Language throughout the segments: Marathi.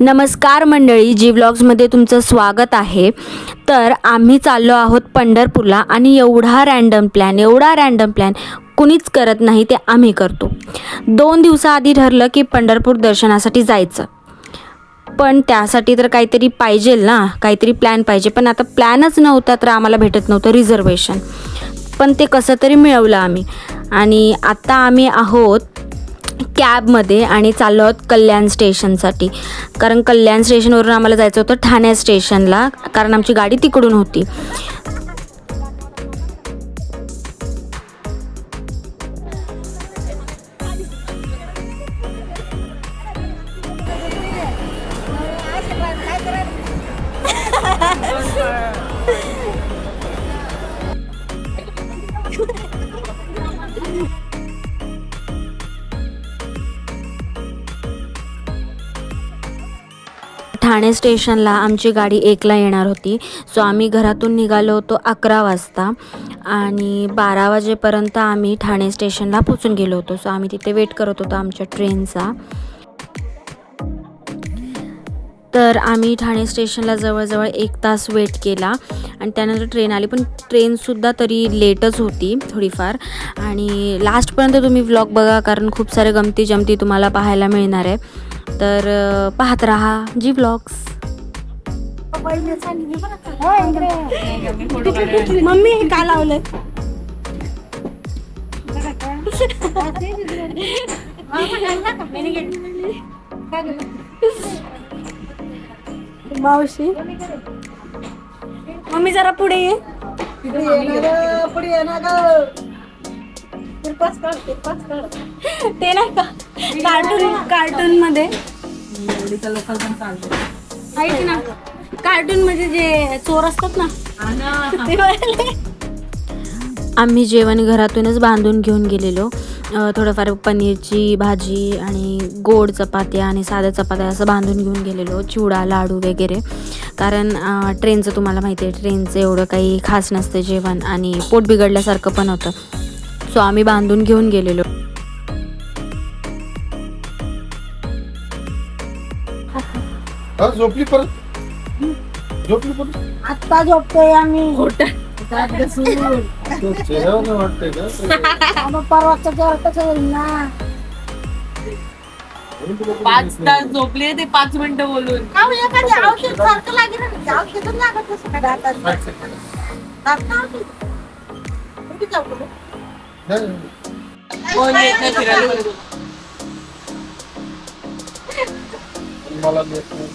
नमस्कार मंडळी, जी व्लॉग्समध्ये तुमचं स्वागत आहे. तर आम्ही चाललो आहोत पंढरपूरला आणि एवढा रँडम प्लॅन कुणीच करत नाही, ते आम्ही करतो. 2 दिवसाआधी ठरलं की पंढरपूर दर्शनासाठी जायचं. पण त्यासाठी तर काहीतरी पाहिजे ना, काहीतरी प्लॅन पाहिजे. पण आता प्लॅनच नव्हता तर आम्हाला भेटत नव्हतं रिझर्वेशन. पण ते कसं तरी मिळवलं आम्ही. आणि आता आम्ही आहोत कॅबमध्ये आणि चाललो आहोत कल्याण स्टेशनसाठी. कारण कल्याण स्टेशनवरून आम्हाला जायचं होतं ठाणे स्टेशनला, कारण आमची गाडी तिकडून होती. ठाणे स्टेशनला आमची गाडी 1ला येणार होती. सो आम्ही घरातून निघालो होतो 11 वाजता आणि 12 वाजेपर्यंत आम्ही ठाणे स्टेशनला पोचून गेलो होतो. सो आम्ही तिथे वेट करत होतो आमच्या ट्रेनचा. तर आम्ही ठाणे स्टेशनला जवळजवळ 1 तास वेट केला आणि त्यानंतर ट्रेन आली. पण ट्रेनसुद्धा तरी लेटच होती थोडीफार. आणि लास्टपर्यंत तुम्ही व्लॉग बघा, कारण खूप सारे गमती जमती तुम्हाला पाहायला मिळणार आहे. तर पाहत राहा जी व्लॉग्स. मम्मी हे का लावलंय? मावशी, मम्मी जरा पुढे ये. पुढे ये ना ग. ते नाही का कार्टून मध्ये ऐक ना, कार्टून मध्ये जे चोर असतात ना, ते वाले. आम्ही जेवण घरातूनच बांधून घेऊन गेलेलो. थोडंफार पनीरची भाजी आणि गोड चपात्या आणि साध्या चपात्या असं बांधून घेऊन गेलेलो, चिवडा लाडू वगैरे. कारण ट्रेनचं तुम्हाला माहिती आहे, ट्रेनचं एवढं काही खास नसतं जेवण आणि पोट बिघडल्यासारखं पण होतं. सो आम्ही बांधून घेऊन गेलेलो. झोपली परत आत्ता झोपतोय आम्ही. चेहऱ्यावर वाटतंय का? परवाच्या जेवण कसं होईल ना. 5 तास झोपले ते 5 मिनिटं बोलून. औषध सारखं लागेल ना, औषध लागत नसतं दातात. कोण येत नाही फिरायला बोलून. मला देत नाही.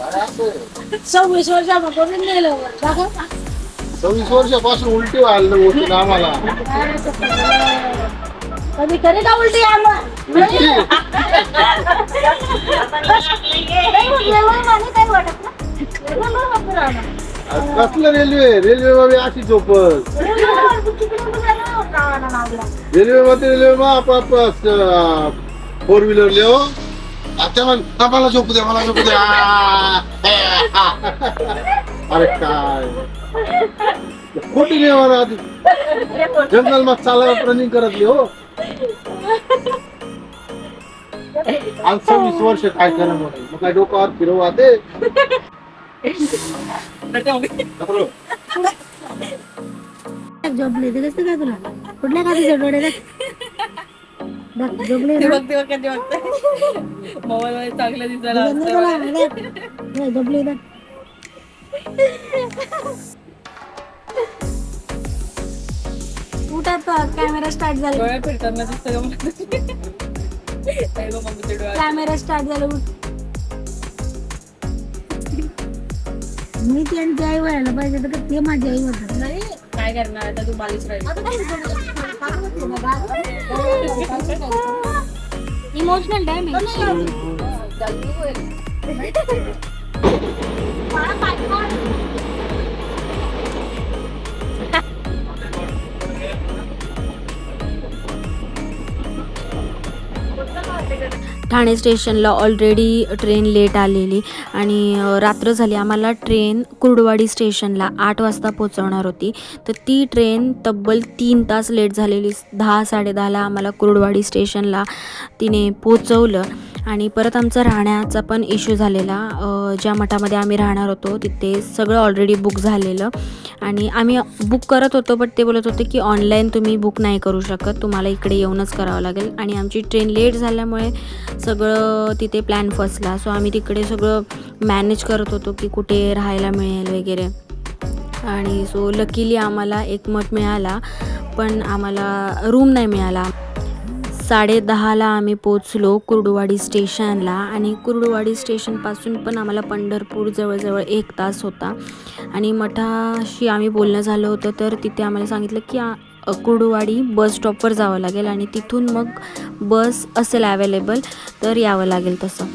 अरे असं 26 वर्षापासून नेलं दाखव. 26 वर्षापासून उलटी व्हायला होती ना आम्हाला. कधी कधी का उलटी कसलं रेल्वे मध्ये अशी झोपत. रेल्वे मग आप 4 व्हीलर लिहो. आता मला झोपू द्या, मला झोपू द्या. अरे काय खोटी नाही मला. आधी जंगल मग चालायला रनिंग करत नाही हो. आज 26 वर्ष काय करा मग काय डोक्यावर फिरवा ते. झोपले ते कसं काय तुला? कुठल्या खाली डोळे झोपले ते बघते बघ कधी बघते. मोबाईल मध्ये चांगलं दिसायला असतं. झोपले ना. उठा तर कॅमेरा स्टार्ट झाला. डोळे फिरताना दिसतं का मला? नाही गं मम्मी, ते डोळे कॅमेरा स्टार्ट झाला. मी त्यांची आई व्हायला पाहिजे तर ते माझी आई होत नाही. काय करणार आता, तू बालीच राहील. इमोशनल टाइम ठाणे स्टेशनला ऑलरेडी ट्रेन लेट आलेली आणि रात्र झाली. आम्हाला ट्रेन कुर्डुवाडी स्टेशनला 8 वाजता पोचवणार होती. तर ती ट्रेन तब्बल 3 तास लेट झालेली. 10-10:30ला आम्हाला कुर्डुवाडी स्टेशनला तिने पोचवलं आणि परत आमचा राहण्याचा पण इश्यू झालेला. ज्या मठामध्ये आम्ही राहणार होतो तिथे सगळं ऑलरेडी बुक झालेलं आणि आम्ही बुक करत होतो, बट ते बोलत होते की ऑनलाईन तुम्ही बुक नाही करू शकत, तुम्हाला इकडे येऊनच करावं लागेल. आणि आमची ट्रेन लेट झाल्यामुळे सगळं तिथे प्लॅन फसला. सो आम्ही तिकडे सगळं मॅनेज करत होतो की कुठे राहायला मिळेल वगैरे. आणि सो लकीली आम्हाला एक मठ मिळाला, पण आम्हाला रूम नाही मिळाला. 10:30ला आम्ही पोचलो कुर्डुवाडी स्टेशनला आणि कुर्डुवाडी स्टेशनपासून पण आम्हाला पंढरपूर जवळजवळ 1 तास होता. आणि मठाशी आम्ही बोलणं झालं होतं, तर तिथे आम्हाला सांगितलं की कुर्डुवाडी बस स्टॉपवर जावं लागेल आणि तिथून मग बस असेल ॲवेलेबल तर यावं लागेल तसं.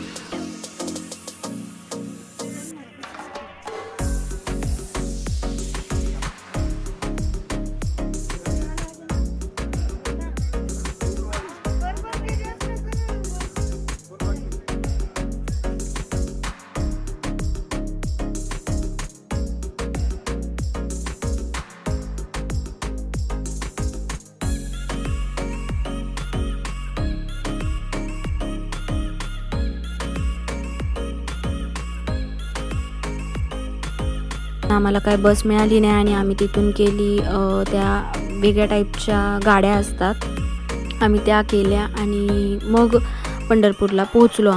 आम्हाला काय बस मिळाली नाही आणि आम्ही तिथून केली त्या वेगळ्या टाईपच्या गाड्या असतात, आम्ही त्या केल्या आणि मग पंढरपूरला पोचलो.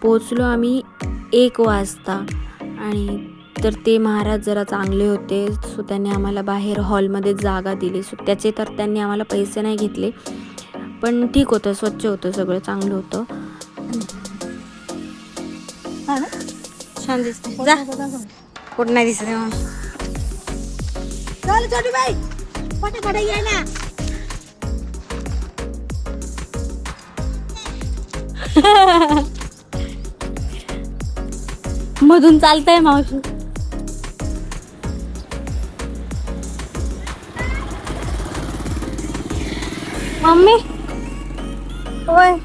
पोचलो आम्ही 1 वाजता. आणि तर ते महाराज जरा चांगले होते, सो त्यांनी आम्हाला बाहेर हॉलमध्ये जागा दिली. सो त्याचे तर त्यांनी आम्हाला पैसे नाही घेतले, पण ठीक होतं, स्वच्छ होतं, सगळं चांगलं होतं. छान दिसते. जा कुठं नाही दिसत मग. चल छोटी बाई पटापट ये ना. मधून चालतंय मावशी. मम्मी होय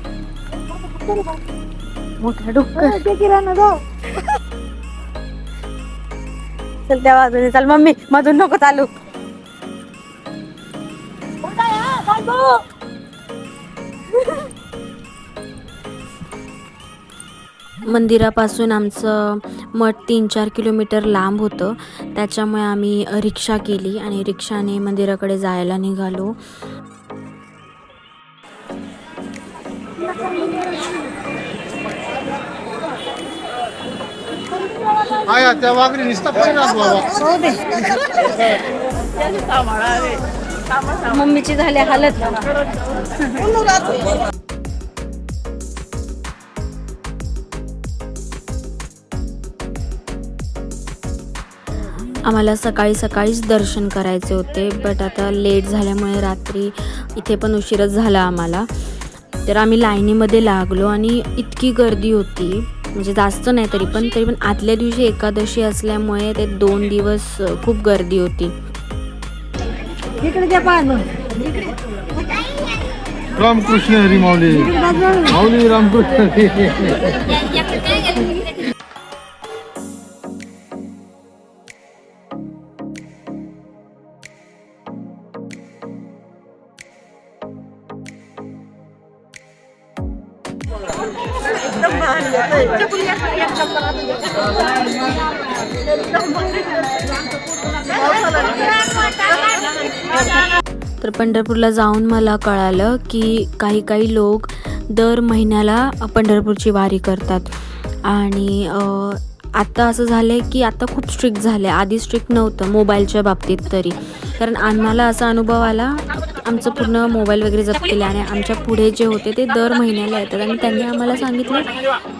मोठा डुक्कर किराणा दो. चल त्या बाजूने चल मम्मी, मधून नको चालू. मंदिरापासून आमचं मठ 3-4 किलोमीटर लांब होतं, त्याच्यामुळे आम्ही रिक्षा केली आणि रिक्षाने मंदिराकडे जायला निघालो. आया त्या वाघरी निसता परिणाम बाबा. मम्मीची झाली हालत. आम्हाला सकाळीच दर्शन करायचे होते, बट आता लेट झाल्यामुळे रात्री इथे पण उशीरच झाला आम्हाला. तर आम्ही लाईनीमध्ये लागलो आणि इतकी गर्दी होती, म्हणजे जास्त नाही तरी पण आदल्या दिवशी एकादशी असल्यामुळे ते 2 दिवस खूप गर्दी होती. रामकृष्ण हरी माऊली माऊली रामकृष्ण हरी. तर पंढरपूरला जाऊन मला कळालं की काही लोक दर महिन्याला पंढरपूरची वारी करतात. आणि आता असं झालं आहे की आता खूप स्ट्रिक्ट झालं आहे, आधी स्ट्रिक्ट नव्हतं मोबाईलच्या बाबतीत तरी. कारण आम्हाला असा अनुभव आला, आमचं पूर्ण मोबाईल वगैरे जप्त केले आणि आमच्या पुढे जे होते ते दर महिन्याला येतात. आणि त्यांनी आम्हाला सांगितलं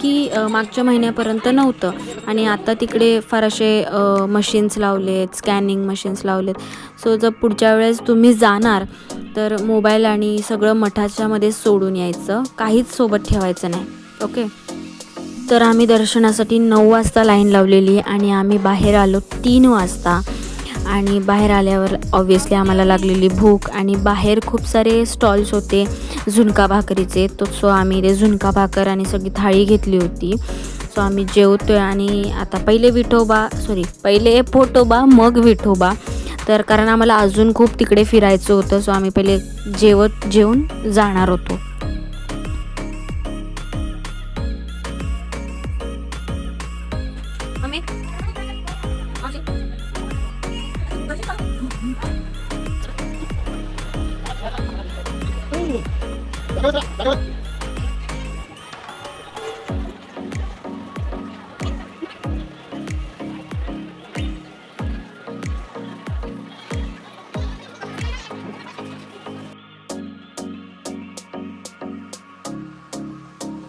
की मागच्या महिन्यापर्यंत नव्हतं आणि आता तिकडे फार असे मशीन्स लावलेत, स्कॅनिंग मशीन्स लावलेत. सो जर पुढच्या वेळेस तुम्ही जाणार तर मोबाईल आणि सगळं मठाच्यामध्ये सोडून यायचं, काहीच सोबत ठेवायचं नाही. ओके. तर आम्ही दर्शनासाठी 9 वाजता लाईन लावलेली आणि आम्ही बाहेर आलो 3 वाजता. आणि बाहेर आल्यावर ऑब्व्हियसली आम्हाला लागलेली भूक आणि बाहेर खूप सारे स्टॉल्स होते झुणका भाकरीचे. सो आम्ही ते झुणका भाकर आणि सगळी थाळी घेतली होती. सो आम्ही जेवतोय आणि आता पहिले पोटोबा मग विठोबा. तर कारण आम्हाला अजून खूप तिकडे फिरायचं होतं, सो आम्ही पहिले जेवून जाणार होतो.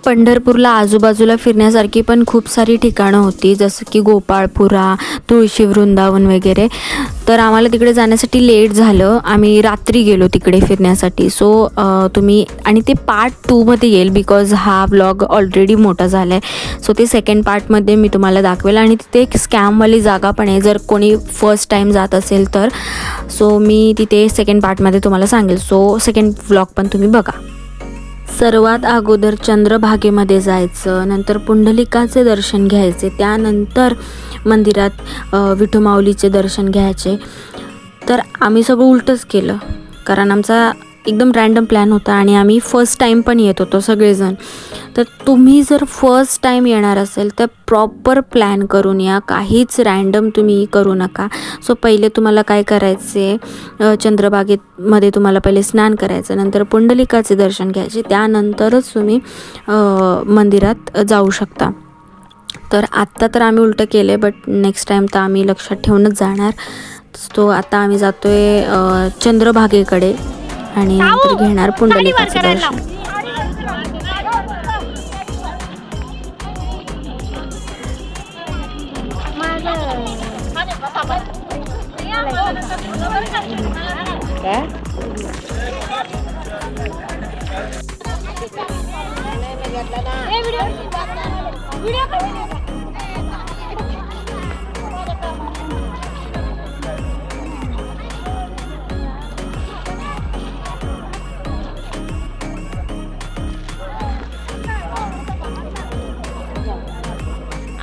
पंढरपूरला आजूबाजूला फिरण्यासारखी पण खूप सारी ठिकाणं होती, जसं की गोपाळपुरा, तुळशी वृंदावन वगैरे. तर आम्हाला तिकडे जाण्यासाठी लेट झालं, आम्ही रात्री गेलो तिकडे फिरण्यासाठी. सो तुम्ही आणि ते पार्ट 2मध्ये येईल, बिकॉज हा व्लॉग ऑलरेडी मोठा झाला आहे. सो ते सेकंड पार्टमध्ये मी तुम्हाला दाखवेल. आणि तिथे एक स्कॅमवाली जागा पण आहे, जर कोणी फर्स्ट टाईम जात असेल तर. सो मी तिथे सेकंड पार्टमध्ये तुम्हाला सांगेल. सो सेकंड व्लॉग पण तुम्ही बघा. सर्वात अगोदर चंद्रभागेमध्ये जायचं, नंतर पुंडलिकाचे दर्शन घ्यायचे, त्यानंतर मंदिरात विठू माऊलीचे दर्शन घ्यायचे. तर आम्ही सगळं उलटंच केलं, कारण आमचा एकदम रँडम प्लॅन होता आणि आम्ही फर्स्ट टाईम पण येत होतो सगळेजण. तर तुम्ही जर फर्स्ट टाईम येणार असेल तर प्रॉपर प्लॅन करून या, काहीच रँडम तुम्ही करू नका. सो पहिले तुम्हाला काय करायचे, चंद्रभागेमध्ये तुम्हाला पहिले स्नान करायचं, नंतर पुंडलिकाचे दर्शन घ्यायचे, त्यानंतरच तुम्ही मंदिरात जाऊ शकता. तर आत्ता तर आम्ही उलटं केलं आहे, बट नेक्स्ट टाईम तर आम्ही लक्षात ठेवूनच जाणार. तो आता आम्ही जातो आहे चंद्रभागेकडे आणि नंतर घेणार पुंडलिकाचे दर्शन.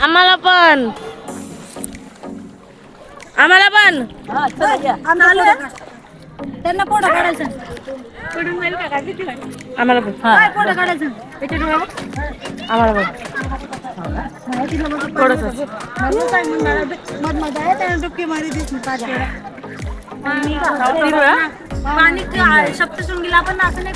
आम्हाला पण त्यांना फोटो काढायचा. आम्हाला पण काय फोटो काढायचा? आम्हाला पण मधमध्ये आहे त्याने डुबकी मारी दिसली पाण्यात. पाणी सप्तशृंगीला पण असं नाही.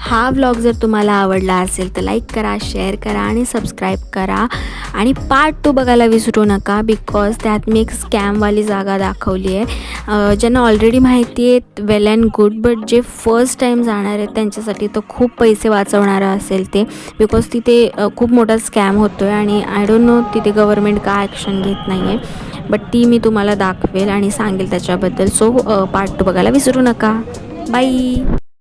हा व्लॉग जर तुम्हाला आवडला असेल तर लाईक करा, शेअर करा आणि सबस्क्राईब करा. आणि पार्ट 2 बघायला विसरू नका, बिकॉज त्यात मी एक स्कॅमवाली जागा दाखवली आहे. ज्यांना ऑलरेडी माहिती आहे वेल अँड गुड, बट जे फर्स्ट टाईम जाणार आहेत त्यांच्यासाठी तो खूप पैसे वाचवणारं असेल ते, बिकॉज तिथे खूप मोठा स्कॅम होतो आहे आणि आय डोंट नो तिथे गव्हर्मेंट का ॲक्शन घेत नाही आहे. बट ती मी तुम्हाला दाखवेल आणि सांगेल त्याच्याबद्दल. सो पार्ट 2 बघायला विसरू नका. बाय.